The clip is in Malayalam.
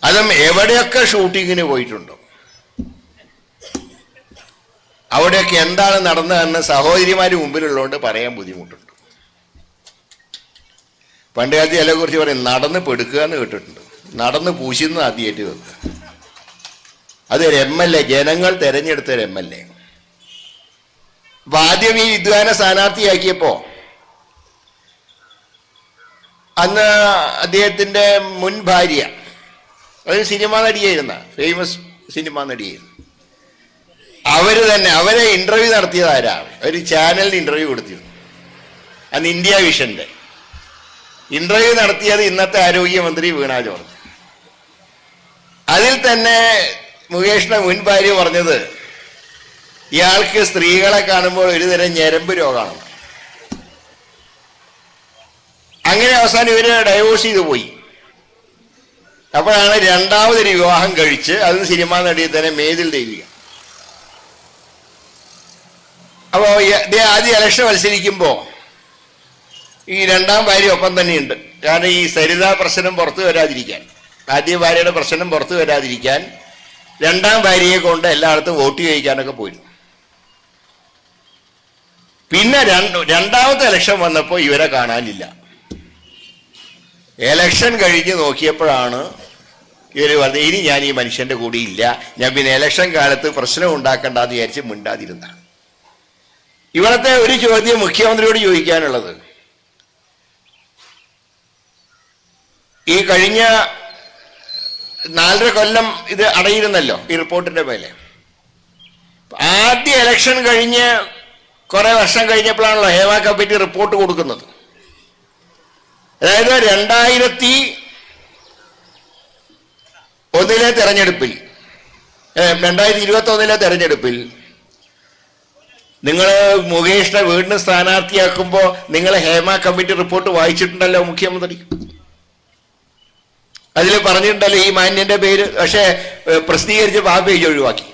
അതും എവിടെയൊക്കെ ഷൂട്ടിങ്ങിന് പോയിട്ടുണ്ടോ അവിടെയൊക്കെ എന്താണ് നടന്നതെന്ന് സഹോദരിമാര് മുമ്പിലുള്ളതുകൊണ്ട് പറയാൻ ബുദ്ധിമുട്ടുണ്ട്. പണ്ട് കാലത്ത് ചില കുറിച്ച് പറയും നടന്ന് പെടുക്കുക എന്ന് കേട്ടിട്ടുണ്ട്. നടന്ന് പൂശിന്ന് ആദ്യമായിട്ട് വെക്കുക. അതൊരു MLA, ജനങ്ങൾ തെരഞ്ഞെടുത്തൊരു MLA. അപ്പൊ ആദ്യം ഈ വിദ്വാനെ സ്ഥാനാർത്ഥിയാക്കിയപ്പോ അന്ന് അദ്ദേഹത്തിന്റെ മുൻ ഭാര്യ, ഒരു സിനിമാ നടിയായിരുന്ന, ഫേമസ് സിനിമാ നടിയായിരുന്നു, അവരെ ഇന്റർവ്യൂ നടത്തിയത് ആരാണ്? ഒരു ചാനലിന് ഇന്റർവ്യൂ കൊടുത്തിരുന്നു. അന്ന് ഇന്ത്യ വിഷന്റെ ഇന്റർവ്യൂ നടത്തിയത് ഇന്നത്തെ ആരോഗ്യമന്ത്രി വീണ ജോർജ്. അതിൽ തന്നെ മുകേഷിന്റെ മുൻ ഭാര്യ പറഞ്ഞത് ഇയാൾക്ക് സ്ത്രീകളെ കാണുമ്പോൾ ഒരുതരം ഞരമ്പ് രോഗമാണ്. അങ്ങനെ അവസാനം ഇവര് ഡൈവോഴ്സ് ചെയ്തു പോയി. അപ്പോഴാണ് രണ്ടാമതൊരു വിവാഹം കഴിച്ച്, അത് സിനിമാ നടിയെ തന്നെ മേതിൽ ദേവിക. അപ്പോ ആദ്യം ഇലക്ഷൻ മത്സരിക്കുമ്പോ ഈ രണ്ടാം ഭാര്യ ഒപ്പം തന്നെയുണ്ട്. കാരണം ഈ സരിതാ പ്രശ്നം പുറത്തു വരാതിരിക്കാൻ, ആദ്യ ഭാര്യയുടെ പ്രശ്നം പുറത്തു വരാതിരിക്കാൻ രണ്ടാം ഭാര്യയെ കൊണ്ട് എല്ലായിടത്തും വോട്ട് ചെയ്യിക്കാനൊക്കെ പോയിരുന്നു. പിന്നെ രണ്ടാമത്തെ ഇലക്ഷൻ വന്നപ്പോൾ ഇവരെ കാണാനില്ല. ഇലക്ഷൻ കഴിഞ്ഞ് നോക്കിയപ്പോഴാണ് ഇവർ പറഞ്ഞത് ഇനി ഞാൻ ഈ മനുഷ്യന്റെ കൂടെ ഇല്ല, ഞാൻ പിന്നെ ഇലക്ഷൻ കാലത്ത് പ്രശ്നം ഉണ്ടാക്കണ്ടെന്ന് വിചാരിച്ച് മിണ്ടാതിരുന്ന. ഇവിടത്തെ ഒരു ചോദ്യം മുഖ്യമന്ത്രിയോട് ചോദിക്കാനുള്ളത്, ഈ കഴിഞ്ഞ 4.5 കൊല്ലം ഇത് അടയിരുന്നല്ലോ ഈ റിപ്പോർട്ടിന്റെ മേലെ. ആദ്യ ഇലക്ഷൻ കഴിഞ്ഞ് കുറെ വർഷം കഴിഞ്ഞപ്പോഴാണല്ലോ ഹേമ കമ്മിറ്റി റിപ്പോർട്ട് കൊടുക്കുന്നത്. അതായത് 2001 തെരഞ്ഞെടുപ്പിൽ, 2021 തെരഞ്ഞെടുപ്പിൽ നിങ്ങൾ മുകേഷിനെ വീണ്ടും സ്ഥാനാർത്ഥിയാക്കുമ്പോൾ നിങ്ങൾ ഹേമ കമ്മിറ്റി റിപ്പോർട്ട് വായിച്ചിട്ടുണ്ടല്ലോ മുഖ്യമന്ത്രി. അതിൽ പറഞ്ഞിട്ടുണ്ടല്ലോ ഈ മാന്യന്റെ പേര്, പക്ഷെ പ്രസിദ്ധീകരിച്ചപ്പോൾ ആ പേജ് ഒഴിവാക്കി.